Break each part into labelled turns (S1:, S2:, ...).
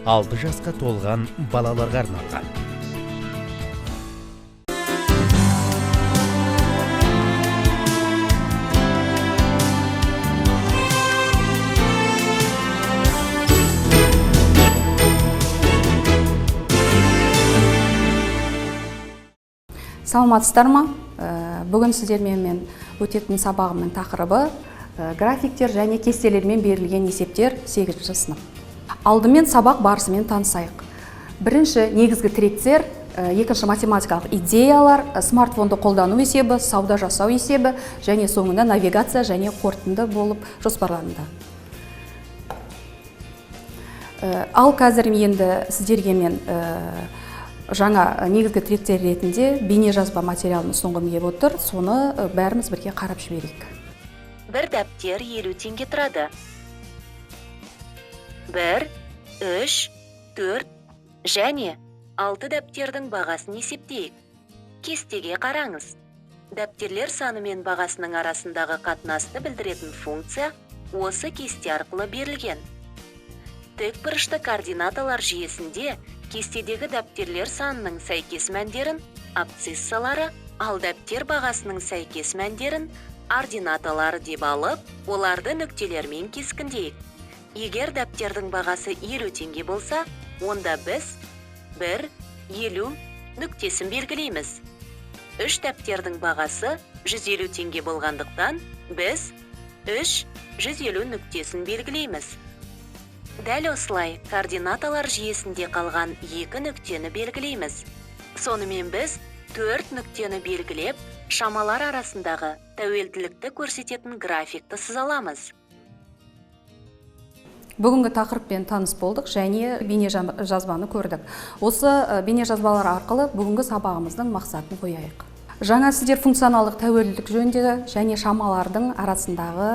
S1: 6 жасқа толған балаларға арналған.
S2: Саламатсыздар ма? Бүгін сіздермен өтетін сабағымның тақырыбы графиктер және кестелермен берілген есептер 8-ші сынып. Алдымен сабақ барысымен танысайық. Бірінші негізгі тіректер, екінші математикалық идеялар, смартфонды қолдану есебі, сауда жасау есебі және соңында навигация және қорытынды болып жоспарланды. Ал қазір енді сіздерге мен жаңа негізгі тіректер ретінде бейне жазба материалын ұсынғым келіп отыр. Соны бәріміз бірге қарап жіберейік.
S3: Бір дәптер 50 теңге тұрады. 1, 3, 4 және 6 дәптердің бағасын есептейік. Кестеге қараңыз. Дәптерлер саны мен бағасының арасындағы қатынасты білдіретін функция осы кесте арқылы берілген. Тікбұрышты координаталар жүйесінде кестедегі дәптерлер санының сәйкес мәндерін абсциссалары, ал дәптер бағасының сәйкес мәндерін ординаталары деп алып, оларды нүктелермен кескіндейік. Егер дәптердің бағасы 50 теңге болса, онда біз 1, 50 нүктесін белгілейміз. 3 дәптердің бағасы 150 теңге болғандықтан, біз 3, 150 нүктесін белгілейміз. Дәл осылай координаталар жүйесінде қалған 2 нүктені белгілейміз. Сонымен біз 4 нүктені белгілеп, шамалар арасындағы тәуелділікті көрсететін графикті сызаламыз.
S2: Бүгінгі тақырыппен таныс болдық және бейне жазбаны көрдік. Осы бейне жазбалар арқылы бүгінгі сабағымыздың мақсатын қояйық. Жаңа сіздер функционалдық тәуелділік жөнінде және шамалардың арасындағы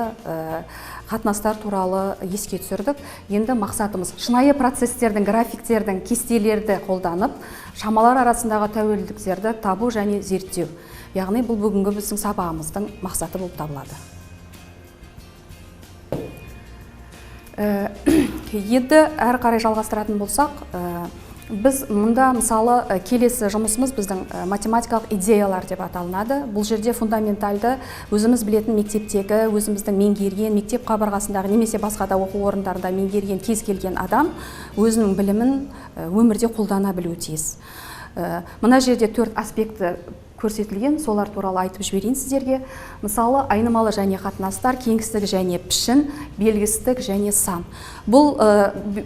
S2: қатынастар туралы еске түсірдік. Енді мақсатымыз шынайы процестердің, графиктердің, кестелерді қолданып, шамалар арасындағы тәуелділіктерді табу және зерттеу. Яғни бұл бүгінгі біздің сабағымыздың мақсаты болып табылады. Енді әрі қарай жалғастыратын болсақ, біз мұнда мысалы келесі жұмысымыз біздің математикалық идеялар деп аталынады. Бұл жерде фундаментальды өзіміз білетін мектептегі, өзіміздің меңгерген, мектеп қабырғасындағы немесе басқа да оқу орындарында меңгерген кез келген адам өзінің білімін өмірде қолдана білуі тиіс. Мына жерде 4 аспекті көрсетілген, солар туралы айтып жіберейін сіздерге. Мысалы, айнымалы және қатынастар, кеңістік және пішін, белгістік және сан. Бұл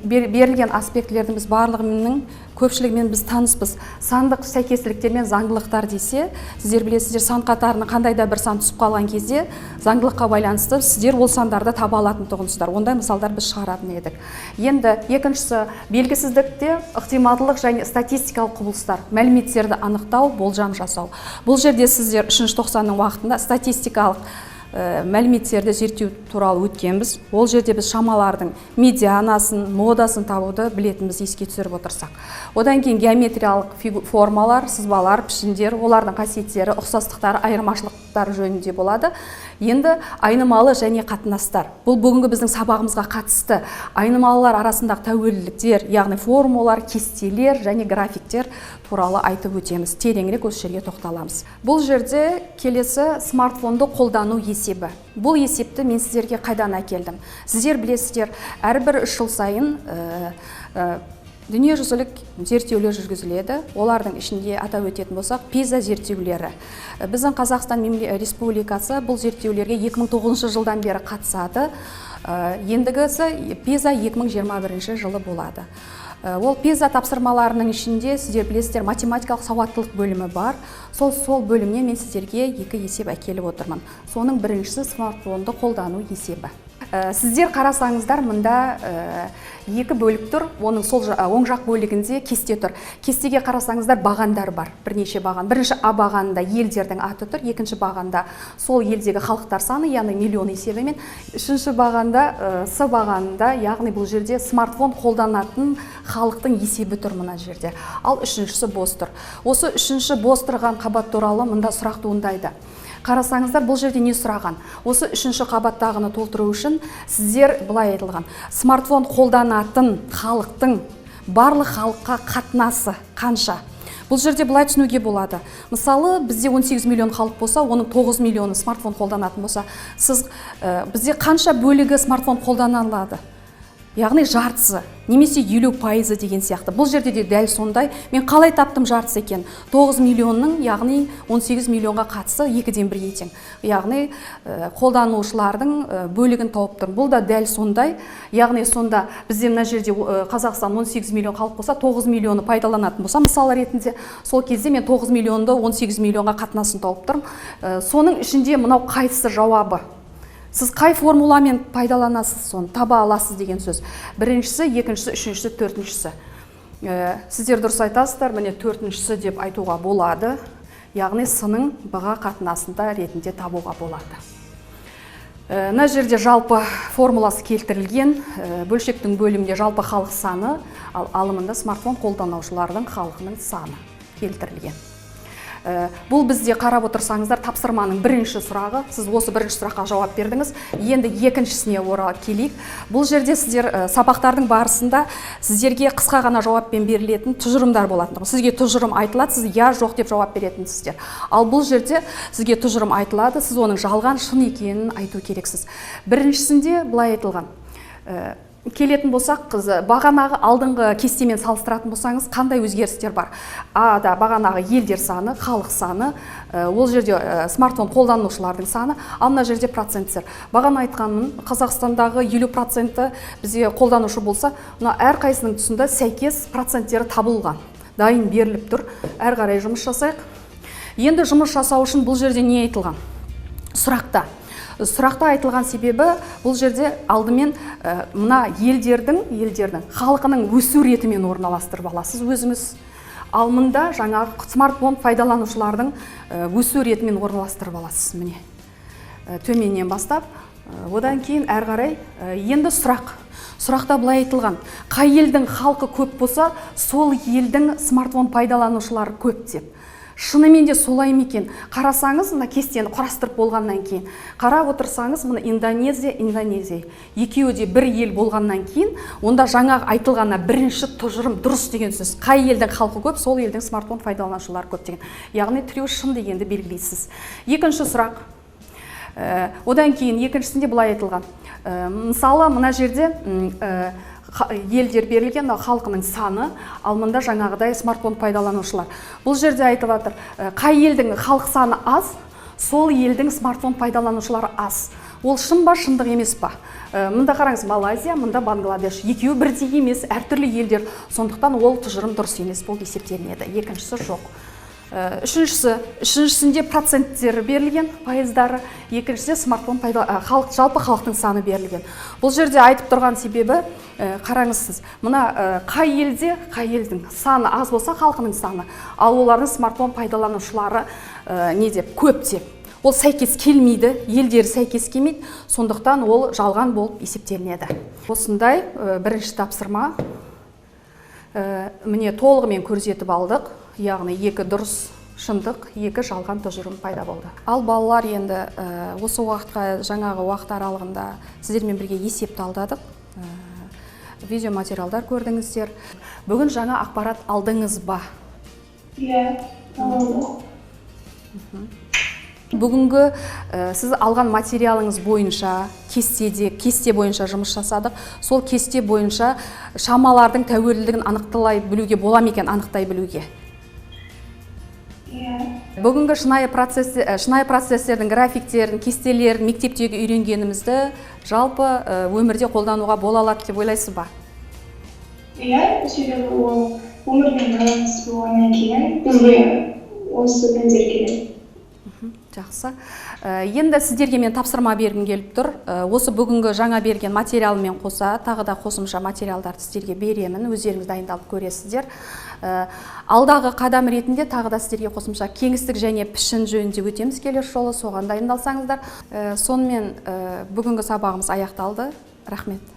S2: берілген аспектілердің біз барлығының көпшілігімен біз таныспыз. Сандық сәйкестіліктер мен заңдылықтар десе, сіздер білесіздер, сан қатарына қандай да бір сан түсіп қалған кезде заңдылыққа байланысты сіздер ол сандарды таба алатын тұғынсыздар. Ондай мысалдар біз шығаратын едік. Енді екіншісі белгісіздікте ықтималдылық және статистикалық құбылыстар, мәліметтерді анықтау, болжам жасау. Бұл жерде сіздер 3-ші тоқсанның уақытында статистикалық мәліметтерді зерттеу туралы өткенбіз. Ол жерде біз шамалардың медианасын, модасын табуды білетініміз еске түсіріп отырсақ. Одан кейін геометриялық формалар, сызбалар, пішіндер, олардың қасиеттері, ұқсастықтары, айырмашылықтары жөнінде болады. Енді айнымалы және қатынастар. Бұл бүгінгі біздің сабағымызға қатысты айнымалылар арасындағы тәуелділіктер, яғни формулалар, кестелер және графиктер туралы айтып өтеміз. Тереңірек осы жерге тоқталамыз. Бұл жерде келесі смартфонды қолдану есебі. Бұл есепті мен сіздерге қайдан әкелдім? Сіздер білесіздер, әрбір 3 жыл сайын дүниежүзілік зерттеулер жүргізіледі. Олардың ішінде атап өтетін болсақ, PISA зерттеулері. Біздің Қазақстан Республикасы бұл зерттеулерге 2009 жылдан бері қатысады. Ендігісі PISA 2021 жылы болады. Ол PISA тапсырмаларының ішінде сіздер білесіздер, математикалық сауаттылық бөлімі бар. Сол бөлімнен мен сіздерге 2 есеп әкеліп отырмын. Соның біріншісі смартфонды қолдану есебі. Сіздер қарасаңыздар, мұнда 2 бөлік тұр, оның оң жақ бөлігінде кесте тұр. Кестеге қарасаңыздар бағандар бар, бірнеше баған. Бірінші А бағанында елдердің аты тұр, екінші бағанда сол елдегі халықтар саны, яғни миллион есебімен. Үшінші бағанда, С бағанында, яғни бұл жерде смартфон қолданатын халықтың есебі тұр мына жерде. Ал үшіншісі бос тұр. Осы үшінші бос тұрған қабат туралы мұнда сұрақ туындайды. Қарасаңыздар, бұл жерде не сұраған? Осы үшінші қабаттағыны толтыру үшін сіздер былай айтылған. Смартфон қолданатын халықтың барлық халыққа қатынасы қанша? Бұл жерде былай түсінуге болады. Мысалы, бізде 18 миллион халық болса, оның 9 миллионы смартфон қолданатын болса, бізде қанша бөлігі смартфон қолдана алады? Яғни жартысы, немесе 50% деген сияқты. Бұл жерде де дәл сондай. Мен қалай таптым жартысы екен? 9 миллионның, яғни 18 миллионға қатысы 2-ден 1-ге тең. Яғни қолданушылардың бөлігін тауып тұрмын. Бұл да дәл сондай. Яғни сонда бізде мына жерде Қазақстан 18 миллион халық болса, 9 миллионы пайдаланатын болса, мысалы ретінде, сол кезде мен 9 миллионды 18 миллионға қатынасын тауып тұрмын. Соның ішінде мынау қайсысы жауабы? Сіз қай формуламен пайдаланасыз, соны таба аласыз деген сөз. Біріншісі, екіншісі, үшіншісі, төртіншісі. Сіздер дұрыс айтасыздар, міне төртіншісі деп айтуға болады. Яғни сының б-ға қатынасында ретінде табуға болады. Мына жерде жалпы формуласы келтірілген, бөлшектің бөлімінде жалпы халық саны, ал алымында смартфон қолданушылардың халқының саны келтірілген. Бұл бізде қарап отырсаңыздар тапсырманың бірінші сұрағы, сіз осы бірінші сұраққа жауап бердіңіз, енді екіншісіне оралып келейік. Бұл жерде сіздер сабақтардың барысында сіздерге қысқа ғана жауаппен берілетін тұжырымдар болатын. Сізге тұжырым айтылады, сіз я жоқ деп жауап беретінсіздер. Ал бұл жерде сізге тұжырым айтылады, сіз оның жалған шын екенін айту керексіз. Біріншісінде былай айтылған. Келетін болсақ, бағанағы алдыңғы кестемен салыстыратын болсаңыз, қандай өзгерістер бар? А-да бағанағы елдер саны, халық саны, ол жерде смартфон қолданушылардың саны, ал мына жерде проценттер. Бағана айтқанмын, Қазақстандағы 50% бізге қолданушы болса, әр қайсының тұсында сәйкес проценттері табылған. Дайын беріліп тұр, әр қарай жұмыс жасайық. Енді жұмыс жасау үшін бұл жерде не айтылған? Сұрақта айтылған себебі бұл жерде алдымен мына елдердің халқының өсу ретімен орналастырып аласыз өзіңіз. Ал мұнда жаңағы смартфон пайдаланушылардың өсу ретімен орналастырып аласыз. Міне төменнен бастап, одан кейін әр қарай енді Сұрақта былай айтылған. Қай елдің халқы көп болса, сол елдің смартфон пайдаланушылары көп деп. Шынымен де солай ма екен? Қарасаңыз, мына кестені құрастырып болғаннан кейін, қарап отырсаңыз, мына Индонезия. Екеуі де бір ел болғаннан кейін, онда жаңа айтылғанна бірінші тұжырым дұрыс деген сөз. Қай елдің халқы көп, сол елдің смартфон пайдаланушылары көп деген. Яғни тіреу шын дегенді белгілейсіз. Екінші сұрақ. Одан кейін екіншісінде былай айтылған. Мысалы, мына жерде елдер берілген халқының саны, ал мұнда жаңағыдай смартфон пайдаланушылар. Бұл жерде айтып жатыр, қай елдің халық саны аз, сол елдің смартфон пайдаланушылары аз. Ол шын ба, шындық емес па? Мұнда қараңыз, Малайзия, мұнда Бангладеш. Екеуі бірдей емес, әртүрлі елдер. Сондықтан ол тұжырым дұрыс емес болып есептелінеді. Екіншісі жоқ. Үшіншісінде проценттері берілген, пайыздары. Екіншісінде смартфон жалпы халықтың саны берілген. Бұл жерде айтып тұрған себебі, қараңыз сіз, мына қай елдің саны аз болса халқының саны, ал олардың смартфон пайдаланушылары көп деп. Ол сәйкес келмейді, елдері сәйкес келмейді, сондықтан ол жалған болып есептелінеді. Осындай бірінші тапсырма міне толығымен көрсетіп алдық. Яғни екі дұрыс шындық, екі жалған тұжырым пайда болды. Ал балалар енді осы уақытқа, жаңағы уақыт аралығында сіздермен бірге есепті алдадық. Видеоматериалдар көрдіңіздер. Бүгін жаңа ақпарат алдыңыз ба?
S4: Иә, алдым.
S2: Бүгінгі сіз алған материалыңыз бойынша, кесте бойынша жұмыс жасадық. Сол кесте бойынша шамалардың тәуелділігін анықталай білуге бола ма екен, анықтай білуге? Бүгінгі шынайы процесстердің графиктерін, кестелерін мектептегі үйренгенімізді жалпы өмірде қолдануға бола алады деп ойлайсыз ба?
S4: Иә, себебі ол өмірмен байланысты болғаннан кейін бізге осы пәндер керек.
S2: Жақсы. Енді сіздерге мен тапсырма бергім келіп тұр. Осы бүгінгі жаңа берген материалмен қоса, тағы да қосымша материалдарды сіздерге беремін. Өздеріңіз дайындалып көресіздер. Алдағы қадам ретінде тағы да сіздерге қосымша кеңістік және пішін жөнінде өтеміз келесі жолы, соған дайындалсаңыздар. Сонымен бүгінгі сабағымыз аяқталды. Рахмет.